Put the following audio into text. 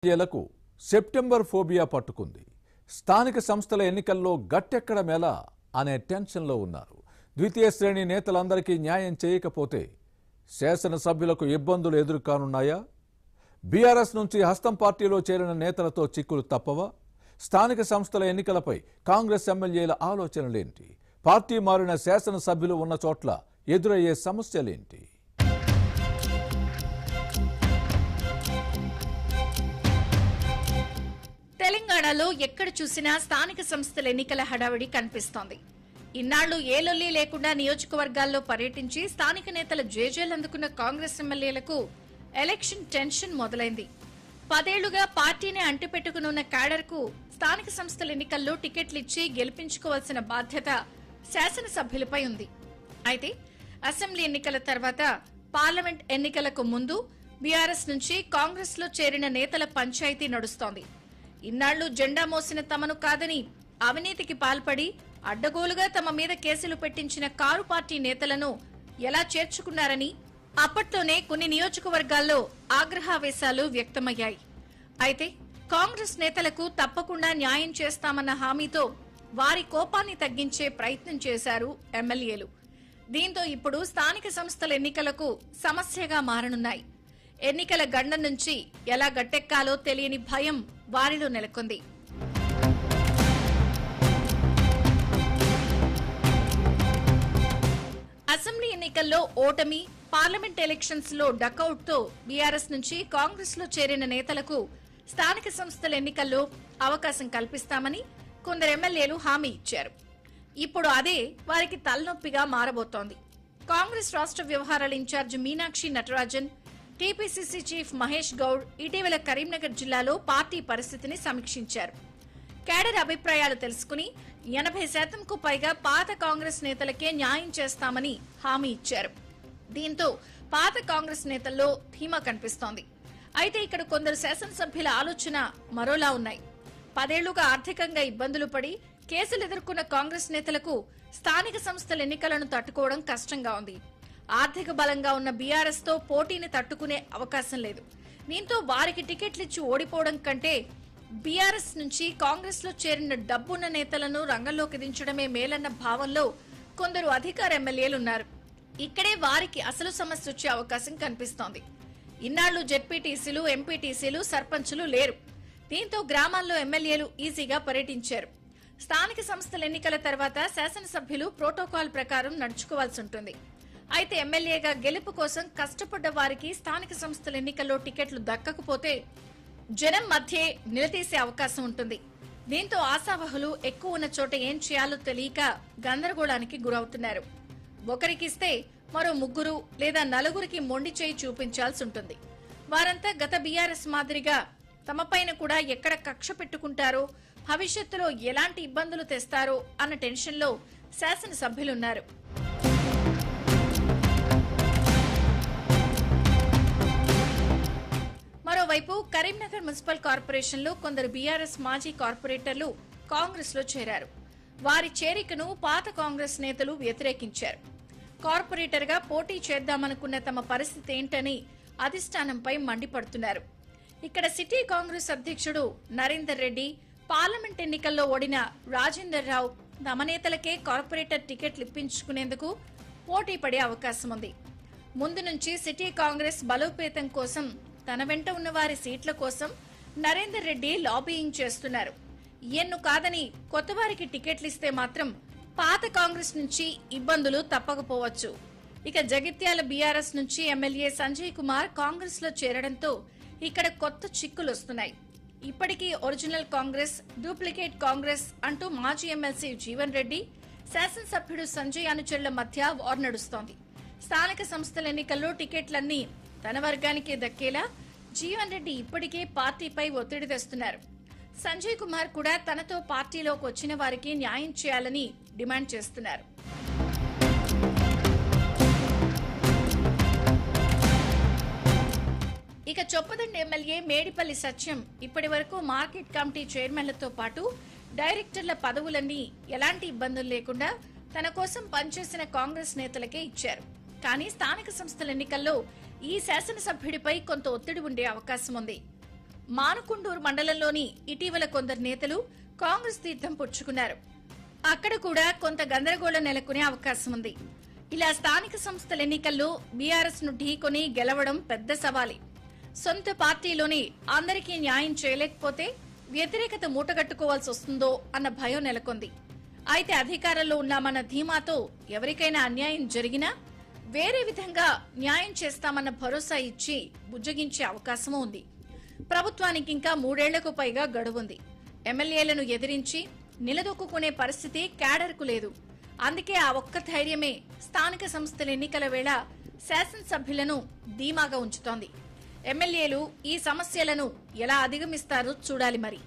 ఎన్నికలకు September phobia పట్టుకుంది. స్థానిక సంస్థల ఎన్నికల్లో గట్టెక్కడమేలా అనే టెన్షన్లో ఉన్నారు. ద్వితీయ శ్రేణి నేతలందరికీ న్యాయం చేయకపోతే శాసనసభ్యులకు ఇబ్బందులు ఎదురుకానున్నాయా? బీఆర్ఎస్ నుంచి హస్తం పార్టీలో చేరిన నేతలతో చిక్కులు తప్పవా? స్థానిక సంస్థల ఎన్నికలపై కాంగ్రెస్ ఎమ్మెల్యేల ఆలోచనలేంటి? పార్టీ మారిన శాసనసభ్యులు ఉన్న చోట్ల ఎదురయ్యే సమస్యలేంటి? తెలంగాణలో ఎక్కడ చూసినా స్థానిక సంస్థల ఎన్నికల హడావిడి కనిపిస్తోంది. ఇన్నాళ్లు ఏ లొల్లి లేకుండా నియోజకవర్గాల్లో పర్యటించి స్థానిక నేతల జేజేలు అందుకున్న కాంగ్రెస్ ఎమ్మెల్యేలకు ఎలక్షన్ టెన్షన్ మొదలైంది. 10 ఏళ్లుగా పార్టీని అంటిపెట్టుకునున్న క్యాడర్కు స్థానిక సంస్థల ఎన్నికల్లో టికెట్లిచ్చి గెలిపించుకోవాల్సిన బాధ్యత శాసనసభ్యులపై ఉంది. అయితే అసెంబ్లీ ఎన్నికల తర్వాత పార్లమెంట్ ఎన్నికలకు ముందు బీఆర్ఎస్ నుంచి కాంగ్రెస్ లో చేరిన నేతల పంచాయతీ నడుస్తోంది. ఇన్నాళ్లు జెండా మోసిన తమను కాదని అవినీతికి పాల్పడి అడ్డగోలుగా తమ మీద కేసులు పెట్టించిన కారు పార్టీ నేతలను ఎలా చేర్చుకున్నారని అప్పట్లోనే కొన్ని నియోజకవర్గాల్లో ఆగ్రహావేశాలు వ్యక్తమయ్యాయి. అయితే కాంగ్రెస్ నేతలకు తప్పకుండా న్యాయం చేస్తామన్న హామీతో వారి కోపాన్ని తగ్గించే ప్రయత్నం చేశారు ఎమ్మెల్యేలు. దీంతో ఇప్పుడు స్థానిక సంస్థల ఎన్నికలకు సమస్యగా మారనున్నాయి. ఎన్నికల గండం నుంచి ఎలా గట్టెక్కాలో తెలియని భయం వారిలో నెలకొంది. అసెంబ్లీ ఎన్నికల్లో ఓటమి, పార్లమెంట్ ఎలక్షన్స్ లో డకౌట్ తో బీఆర్ఎస్ నుంచి కాంగ్రెస్ లో చేరిన నేతలకు స్థానిక సంస్థల ఎన్నికల్లో అవకాశం కల్పిస్తామని కొందరు ఎమ్మెల్యేలు హామీ ఇచ్చారు. ఇప్పుడు అదే వారికి తలనొప్పిగా మారబోతోంది. కాంగ్రెస్ రాష్ట్ర వ్యవహారాల in charge Meenakshi Natarajan, TPCC chief Mahesh Goud ఇటీవల కరీంనగర్ జిల్లాలో పార్టీ పరిస్థితిని సమీక్షించారు. కేడర్ అభిప్రాయాలు తెలుసుకుని 80% పైగా పాత కాంగ్రెస్ నేతలకే న్యాయం చేస్తామని హామీ ఇచ్చారు. దీంతో పాత కాంగ్రెస్ నేతల్లో ధీమా కనిపిస్తోంది. అయితే ఇక్కడ కొందరు శాసనసభ్యుల ఆలోచన మరోలా ఉన్నాయి. 10 ఏళ్లుగా ఆర్థికంగా ఇబ్బందులు పడి కేసులు ఎదుర్కొన్న కాంగ్రెస్ నేతలకు స్థానిక సంస్థల ఎన్నికలను తట్టుకోవడం కష్టంగా ఉంది. ఆర్థిక బలంగా ఉన్న బీఆర్ఎస్ తో పోటీని తట్టుకునే అవకాశం లేదు. దీంతో వారికి టికెట్లిచ్చి ఓడిపోవడం కంటే బీఆర్ఎస్ నుంచి కాంగ్రెస్ లో చేరిన డబ్బున్న నేతలను రంగంలోకి దించడమే మేలన్న భావంలో కొందరు అధికార ఎమ్మెల్యేలున్నారు. ఇక్కడే వారికి అసలు సమస్య వచ్చే అవకాశం కనిపిస్తోంది. ఇన్నాళ్లు జెడ్పీటీసీలు, ఎంపీటీసీలు, సర్పంచులు లేరు. దీంతో గ్రామాల్లో ఎమ్మెల్యేలు ఈజీగా పర్యటించారు. స్థానిక సంస్థల ఎన్నికల తర్వాత శాసనసభ్యులు ప్రోటోకాల్ ప్రకారం నడుచుకోవాల్సి ఉంటుంది. అయితే ఎమ్మెల్యేగా గెలుపు కోసం కష్టపడ్డ వారికి స్థానిక సంస్థల ఎన్నికల్లో టికెట్లు దక్కకపోతే జనం మధ్యే నిలదీసే అవకాశం ఉంటుంది. దీంతో ఆశావహులు ఎక్కువ ఉన్న చోట ఏం చేయాలో తెలియక గందరగోళానికి గురవుతున్నారు. ఒకరికిస్తే మరో 3 లేదా 4 మొండి చేయి చూపించాల్సి ఉంటుంది. వారంతా గత బీఆర్ఎస్ మాదిరిగా తమపైన కూడా ఎక్కడ కక్ష పెట్టుకుంటారో, భవిష్యత్తులో ఎలాంటి ఇబ్బందులు తెస్తారో అన్న టెన్షన్లో శాసనసభ్యులున్నారు. మరోవైపు కరీంనగర్ మున్సిపల్ కార్పొరేషన్ లో కొందరు బీఆర్ఎస్ మాజీ కార్పొరేటర్లు కాంగ్రెస్ లో చేరారు. వారి చేరికను పాత కాంగ్రెస్ నేతలు వ్యతిరేకించారు. కార్పొరేటర్ గా పోటీ చేద్దామనుకున్న తమ పరిస్థితి ఏంటని అధిష్టానంపై మండిపడుతున్నారు. ఇక్కడ సిటీ కాంగ్రెస్ అధ్యక్షుడు నరేందర్ రెడ్డి, పార్లమెంట్ ఎన్నికల్లో ఓడిన రాజేందర్ రావు తమ నేతలకే కార్పొరేటర్ టికెట్లు ఇప్పించుకునేందుకు పోటీ పడే అవకాశం ఉంది. ముందు నుంచి సిటీ కాంగ్రెస్ బలోపేతం కోసం తన వెంట ఉన్న వారి సీట్ల కోసం నరేందర్ రెడ్డి లాబీయింగ్ చేస్తున్నారు. ఈయన్ను కాదని కొత్త వారికి టికెట్లిస్తే మాత్రం పాత కాంగ్రెస్ నుంచి ఇబ్బందులు తప్పకపోవచ్చు. ఇక జగిత్యాల బీఆర్ఎస్ నుంచి ఎమ్మెల్యే సంజయ్ కుమార్ కాంగ్రెస్ లో చేరడంతో ఇక్కడ కొత్త చిక్కులు వస్తున్నాయి. ఇప్పటికీ ఒరిజినల్ కాంగ్రెస్, డూప్లికేట్ కాంగ్రెస్ అంటూ మాజీ ఎమ్మెల్సీ జీవన్ రెడ్డి, శాసనసభ్యుడు సంజయ్ అనుచరుల మధ్య వార్ నడుస్తోంది. స్థానిక సంస్థల ఎన్నికల్లో టికెట్లన్నీ తన వర్గానికే దక్కేలా జీవన్ రెడ్డి ఇప్పటికే పార్టీపై ఒత్తిడి తెస్తున్నారు. సంజయ్ కుమార్ కూడా తనతో పార్టీలోకి వచ్చిన వారికి న్యాయం చేయాలని డిమాండ్ చేస్తున్నారు. ఇక చొప్పదండి ఎమ్మెల్యే మేడిపల్లి సత్యం ఇప్పటి వరకు మార్కెట్ కమిటీ చైర్మన్లతో పాటు డైరెక్టర్ల పదవులన్నీ ఎలాంటి ఇబ్బందులు లేకుండా తన కోసం పనిచేసిన కాంగ్రెస్ నేతలకే ఇచ్చారు. కానీ స్థానిక సంస్థల ఎన్నికల్లో ఈ శాసనసభ్యుడిపై కొంత ఒత్తిడి ఉండే అవకాశం ఉంది. మానుకొండూరు మండలంలోని ఇటీవల కొందరు నేతలు కాంగ్రెస్ తీర్థం పుచ్చుకున్నారు. అక్కడ కూడా కొంత గందరగోళం నెలకొనే అవకాశం ఉంది. ఇలా స్థానిక సంస్థల ఎన్నికల్లో బీఆర్ఎస్ ను ఢీకొని గెలవడం పెద్ద సవాలే. సొంత పార్టీలోని అందరికీ న్యాయం చేయలేకపోతే వ్యతిరేకత మూటగట్టుకోవాల్సి వస్తుందో అన్న భయం నెలకొంది. అయితే అధికారంలో ఉన్నామన్న ధీమాతో ఎవరికైనా అన్యాయం జరిగినా వేరే విధంగా న్యాయం చేస్తామన్న భరోసా ఇచ్చి బుజ్జగించే అవకాశమూ ఉంది. ప్రభుత్వానికి ఇంకా 3 ఏళ్లకు పైగా గడువుంది. ఎమ్మెల్యేలను ఎదిరించి నిలదొక్కునే పరిస్థితి క్యాడర్కు లేదు. అందుకే ఆ ఒక్క ధైర్యమే స్థానిక సంస్థల ఎన్నికల వేళ శాసనసభ్యులను ధీమాగా ఉంచుతోంది. ఎమ్మెల్యేలు ఈ సమస్యలను ఎలా అధిగమిస్తారో చూడాలి మరి.